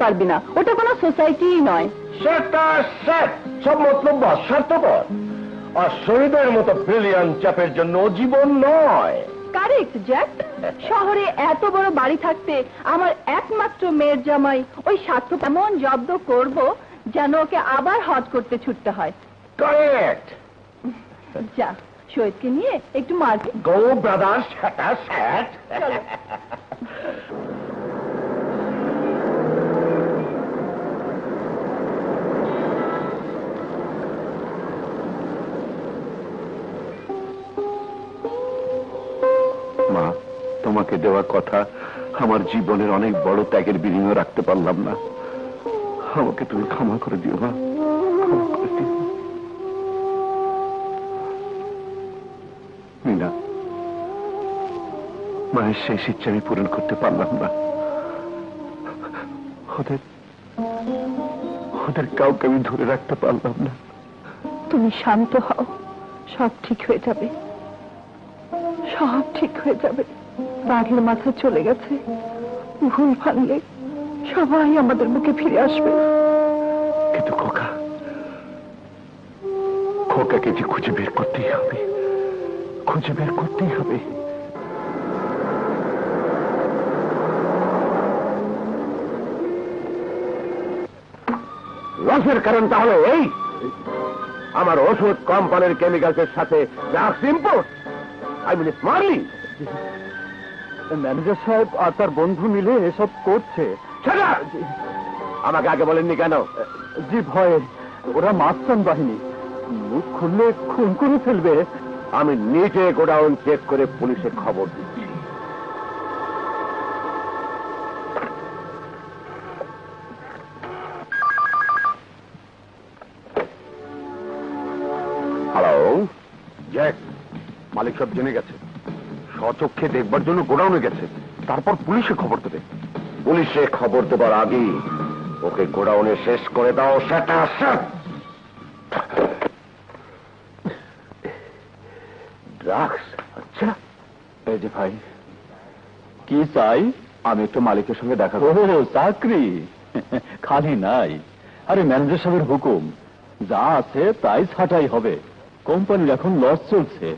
পারবি না, ওটা কোনো সোসাইটি নয়। সেটা সব মতলব স্বার্থপর, আর শহীদের মতো ব্রিলিয়ান্ট চাপের জন্য জীবন নয়। Correct Jack. শহরে এত বড় বাড়ি থাকতে আমার একমাত্র মেয়ের জামাই ওই স্বার্থ এমন জব্দ করব যেন ওকে আবার হজ করতে ছুটতে হয়। কারেক্ট। যা, শহীদকে নিয়ে একটু মার্কেট। গো ব্রাদার্স, সেটা স্যাট। মা, তোমাকে দেওয়া কথা আমার জীবনের অনেক বড় ত্যাগের বিনিময় রাখতে পারলাম না। আমাকে তুমি ক্ষমা করে দিও মা, ক্ষমা করে দিও। মিনা, মায়ের শেষ ইচ্ছা আমি পূরণ করতে পারলাম না। ওদের কাউকে আমি ধরে রাখতে পারলাম না। তুমি শান্ত হও, সব ঠিক হয়ে যাবে, সব ঠিক হয়ে যাবে। বাঘের মাথা চলে গেছে, ভুল ভাঙলে সবাই আমাদের মুখে ফিরে আসবে। কিন্তু খোকাকে যে খুঁজে বের করতেই হবে, খুঁজে বের করতেই হবে। লসের কারণ তাহলে এই, আমার ওষুধ কোম্পানির কেমিক্যালসের সাথে drugs import, I mean smuggling. Manager সাহেব আর তার বন্ধু মিলে এসব করছে। আমাকে আগে বলেননি কেন? জি, ভয়ে। ওরা মাস্তান বাহিনী, মুখ খুললে খুন করে ফেলবে। আমি নিজে গোডাউন চেক করে পুলিশে খবর দিচ্ছি। হ্যালো জ্যাক, মালিক সব জেনে গেছে, স্বচক্ষে দেখবার জন্য গোডাউনে গেছে, তারপর পুলিশে খবর দেবে। পুলিশে খবর দেবার আগেই ওকে গোডাউনে শেষ করে দাও। সেটা ড্রাগস? আচ্ছা, এই যে ভাই, কি চাই? আমি একটু মালিকের সঙ্গে দেখা করব। ও, চাকরি খালি নাই। আরে ম্যানেজার সাহেবের হুকুম, যা আছে তাই ছাঁটাই হবে। কোম্পানির এখন লস চলছে।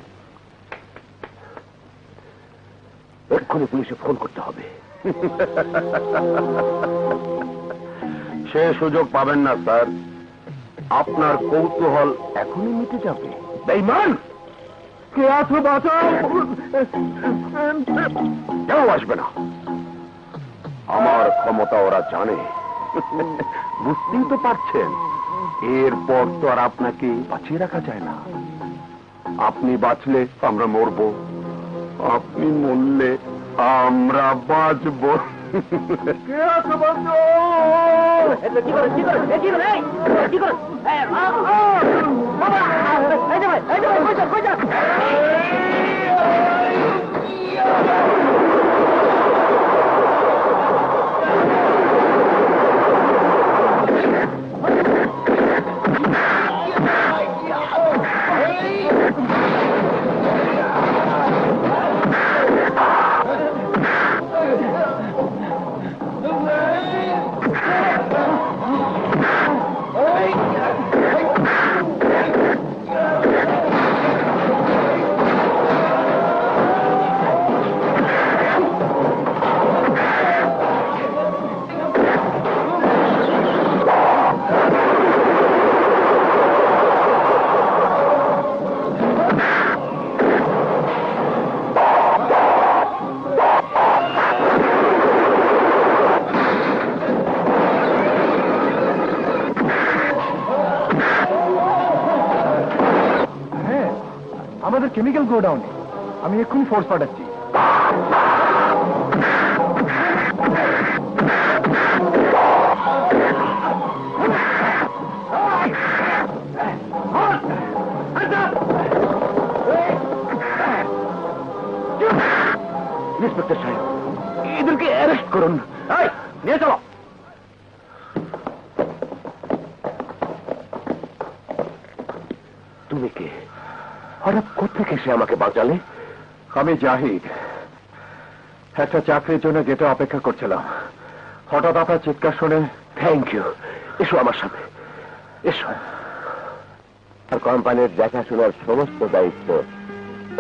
এক্ষুনি পুলিশে ফোন করতে হবে। সে সুযোগ পাবেন না স্যার, আপনার কৌতূহল এখনই মিটে যাবে। বেঈমান, কে আছো? বাঁচাও! কেউ আসবে না, আমার ক্ষমতা ওরা জানে। বুঝতেই তো পারছেন, এরপর তো আর আপনাকে বাঁচিয়ে রাখা যায় না। আপনি বাঁচলে আমরা মরবো, আপনি মরলে আমরা বাঁচব। কে আছে? বাঁচাও! আমাদের কেমিক্যাল গোডাউনে আমি এক্ষুনি ফোর্স পাঠাচ্ছি। ইন্সপেক্টর সাহেব, এদেরকে অ্যারেস্ট করুন। নিয়ে চলো। তুমি কে? হঠাৎ কোত্থেকে এসে আমাকে বাঁচালে? আমি জাহিদ, একটা চাকরির জন্য গেটে অপেক্ষা করছিলাম। হঠাৎ আপনার চিৎকার শুনে থ্যাংক ইউ। এসো আমার সাথে, এসো। আর কোম্পানির দেখাশোনার সমস্ত দায়িত্ব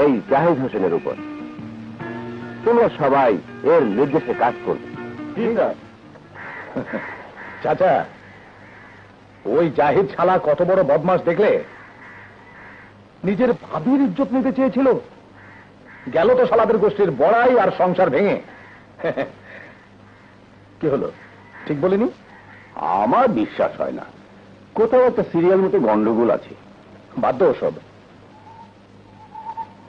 এই জাহিদ হোসেনের উপর। তোমরা সবাই এর নির্দেশে কাজ করবে। ঠিক আছে চাচা, ওই জাহিদ শালা কত বড় বদমাস দেখলে? নিজের ভাবির ইজ্জত নিতে চেয়েছিল, গেল তো শালাদের গোষ্ঠীর বড়াই আর সংসার ভেঙে। কি হলো, ঠিক বলিনি? আমার বিশ্বাস হয় না, কোথাও একটা সিরিয়াল মতো গন্ডগোল আছে। বাধ্য ওসব।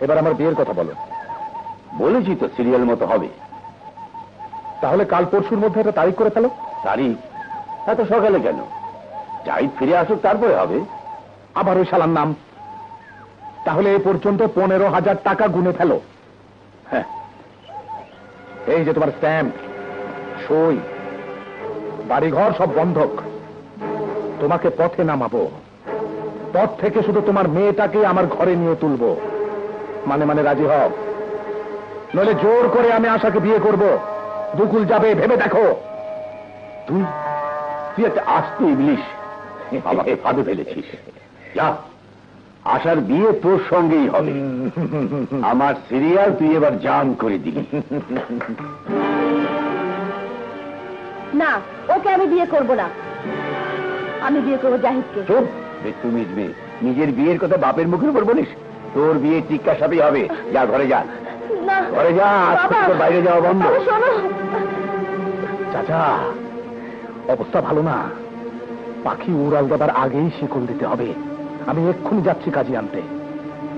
এবার আমার বিয়ের কথা বলো। বলেছি তো সিরিয়াল মতো হবে। তাহলে কাল পরশুর মধ্যে একটা তারিখ করে ফেলো। তারিখ এত সকালে কেন? জাহিদ ফিরে আসুক তারপরে হবে। আবার ওই শালার নাম। তাহলে এ পর্যন্ত 15,000 টাকা গুনে ফেলো। হ্যাঁ, এই যে তোমার স্ট্যাম্প, সই, বাড়িঘর সব বন্ধক। তোমাকে পথে নামাবো, পথ থেকে শুধু তোমার মেয়েটাকে আমার ঘরে নিয়ে তুলবো। মানে মানে রাজি হও, নইলে জোর করে আমি আশাকে বিয়ে করব। দুকুল যাবে ভেবে দেখো। তুই তুই একটা আস্তে ইবলিশ, আমাকে ফাঁদে ফেলেছিস। যা, আশার বিয়ে তোর সঙ্গেই হবে। আমার সিরিয়াল তুই এবার জাম করে দিবি। না, ওকে আমি বিয়ে করব না। আমি বিয়ে করবো জাহিদকে। চুপ, তুমি নিজের বিয়ের কথা বাপের মুখের উপর বলিস? তোর বিয়ে টিক্কার সাথেই হবে। যা, ঘরে যা, না ঘরে যা। আজ থেকে তোর বাইরে যাওয়া বন্ধ। শোনো, চাচা, অবস্থা ভালো না। পাখি উড়াল দেবার আগেই শিকল দিতে হবে। আমি এক্ষুনি যাচ্ছি কাজে আনতে।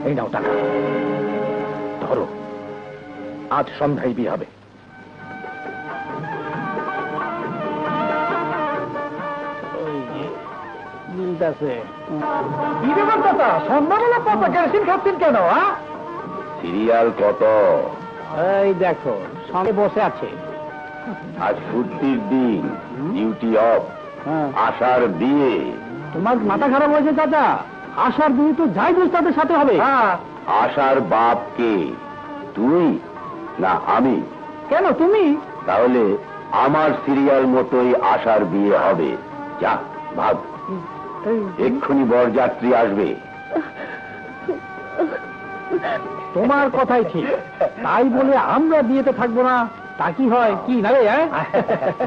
এই নাও টাকা, ধরো। আজ সন্ধ্যায় বিয়ে হবে। সন্ধ্যাবেলা পাতা কেরোসিন খাচ্ছেন কেন? সিরিয়াল কত? এই দেখো, সঙ্গে বসে আছে। আজ ছুটির দিন, ডিউটি অফ। আশার বিয়ে। তোমার মাথা খারাপ হয়েছে চাচা? আশার বিয়ে তো যাই দোষ তাদের সাথে হবে। আশার বাপ কে, তুই না আমি? কেন তুমি? তাহলে আমার সিরিয়াল মতোই আশার বিয়ে হবে। যা, ভাব। এক্ষুনি বরযাত্রী আসবে। তোমার কথাই ঠিক। তাই বলে আমরা বিয়েতে থাকবো না, তা কি হয়? কি না রে?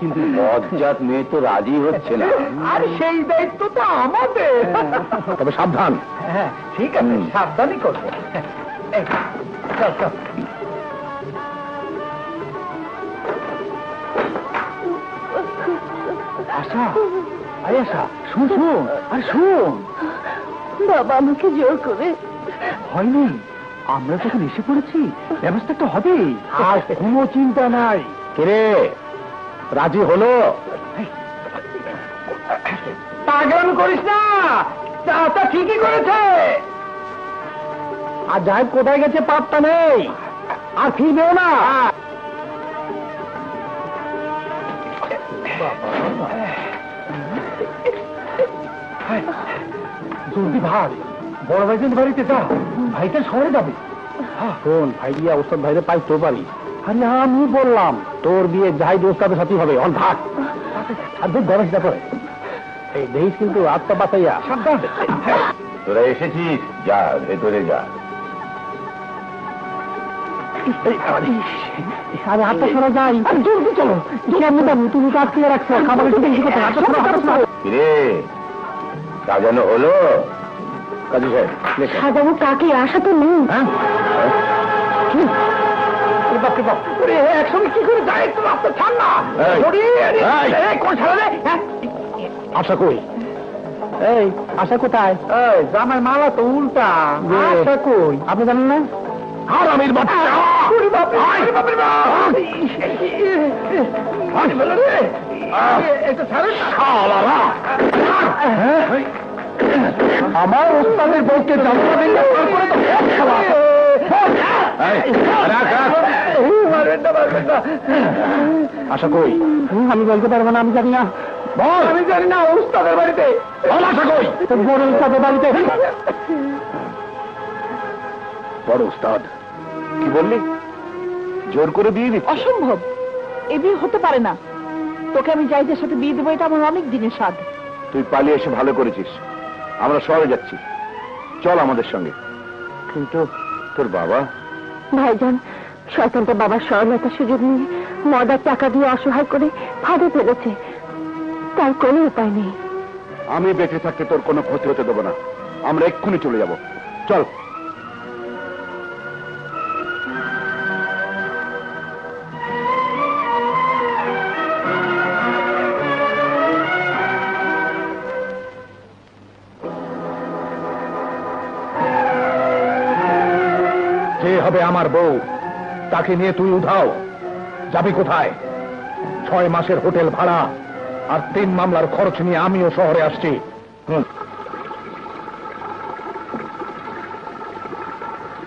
কিন্তু বজ্জাত মেয়ে তো রাজি হচ্ছে না। আর সেই দায়িত্ব তো আমাদের। তবে সাবধান। হ্যাঁ ঠিক আছে, সাবধানই করবো। আশা, আরে আশা, শুন শুন, আর শুন। বাবা আমাকে জোর করে। হয়নি, আমরা তখন এসে পড়েছি, ব্যবস্থা তো হবেই। আর কোনো চিন্তা নাই। কে রাজি হলো? পাগলামি করিস না, চাচা ঠিকই করেছে। আর জাহেদ কোথায় গেছে পাত্তা নেই, আর ফিরবেও না। জলদি ভাই, বড় ভাইদের বাড়িতে যা। ভাইটা শহরে যাবে। শোন, ভাই গিয়া ওস্তাদ ভাইরে পাই তো পারি। আরে আমি বললাম তোর বিয়ে জাহিদ ওস্তাদের সাথে হবে। অন ভাগ আর দুধ গরম পরে এই দেখিস কিন্তু আত্মা বাঁচাইয়া। তোরা এসেছিস, যা ভেতরে যা। আরে হাতটা সরা যাই। জলদি চলো। কেমন দাম তুমি কাজ করে রাখছো, খাবারের একটু বেশি করতে। রে সাজানো হলো? কাজী সাহেব, সাজাবো কাকে? আশা তো নেই। একসঙ্গে কি করে যায়? একটু রাস্তা ছাড় না। আশা কই? এই আশা কোথায়? জামাই মালা তো উল্টা। আশা কই আপনি জানেন না? আর আমির বাচ্চা আমার ওস্তাদের বউকে জানতে দিলে তারপরে তো আশা কই? আমি বলতে পারবো না, আমি জানি না। বল। আমি জানি না। ওস্তাদের বাড়িতে। বল আশা কই? বড় ওস্তাদের বাড়িতে। বড় ওস্তাদ কি বললি? জোর করে বিয়ে দিচ্ছি? অসম্ভব, এ বিয়ে হতে পারে না। তোকে আমি জাহিদের সাথে বিয়ে দেবো, এটা আমার অনেক দিনের স্বাদ। তুই পালিয়ে এসে ভালো করেছিস। আমরা শহরে যাচ্ছি, চল আমাদের সঙ্গে। কিন্তু তোর বাবা? ভাইজান, শয়তানটা বাবার সরলতার সুযোগ নিয়ে মদার টাকা দিয়ে অসহায় করে ফাঁদে ফেলেছে, তার কোনো উপায় নেই। আমি বেঁচে থাকতে তোর কোনো ক্ষতি হতে দেবো না। আমরা এক্ষুনি চলে যাব, চল। যে হবে আমার বউ, তাকে নিয়ে তুই উধাও। যাবি কোথায়? 6 মাসের হোটেল ভাড়া আর 3 মামলার খরচ নিয়ে আমিও শহরে আসছি।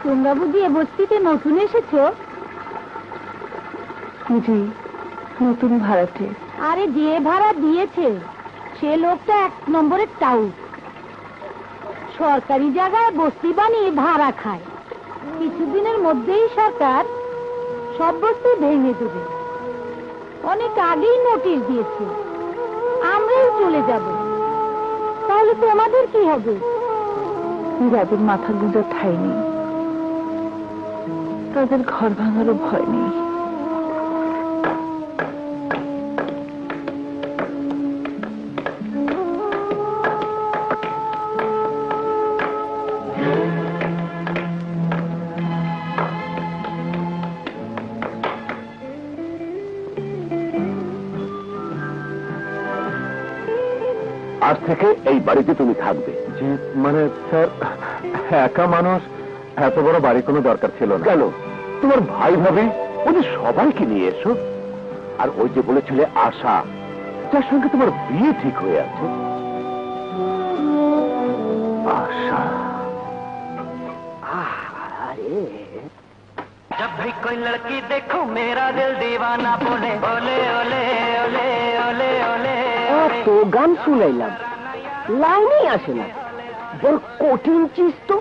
তোমরা বুঝি এ বস্তিতে নতুন এসেছো? জি, নতুন ভাড়াটে। আরে যে ভাড়া দিয়েছে সে লোকটা 1 নম্বরের টাউট। সরকারি জায়গায় বস্তি বানিয়ে ভাড়া খায়। কিছুদিনের মধ্যেই সরকার সব বস্তি ভেঙে দেবে। অনেক আগেই নোটিশ দিয়েছে, আমরাও চলে যাব। তাহলে তোমাদের কি হবে? যাদের মাথা গুঁজে ঠাঁই নেই, তাদের ঘর ভাঙারও ভয় নেই। আজ থেকে এই বাড়িতে তুমি থাকবে। জি মানে স্যার, একা মানুষ, এত বড় বাড়ি কোনো দরকার ছিল না। কেন? তোমার ভাই ভাবি ওদের সবাইকে নিয়ে এসো। আর ওই যে বলেছিলে আশা, যার সঙ্গে তোমার বিয়ে ঠিক হয়ে আছে। আশা, जब भी कोई लड़की देखो मेरा दिल दीवाना बोले ओले ओले ओले ओले ओले। তো গান শুনাইলাম, লাইনই আসে না। বড় কঠিন চিজ তো।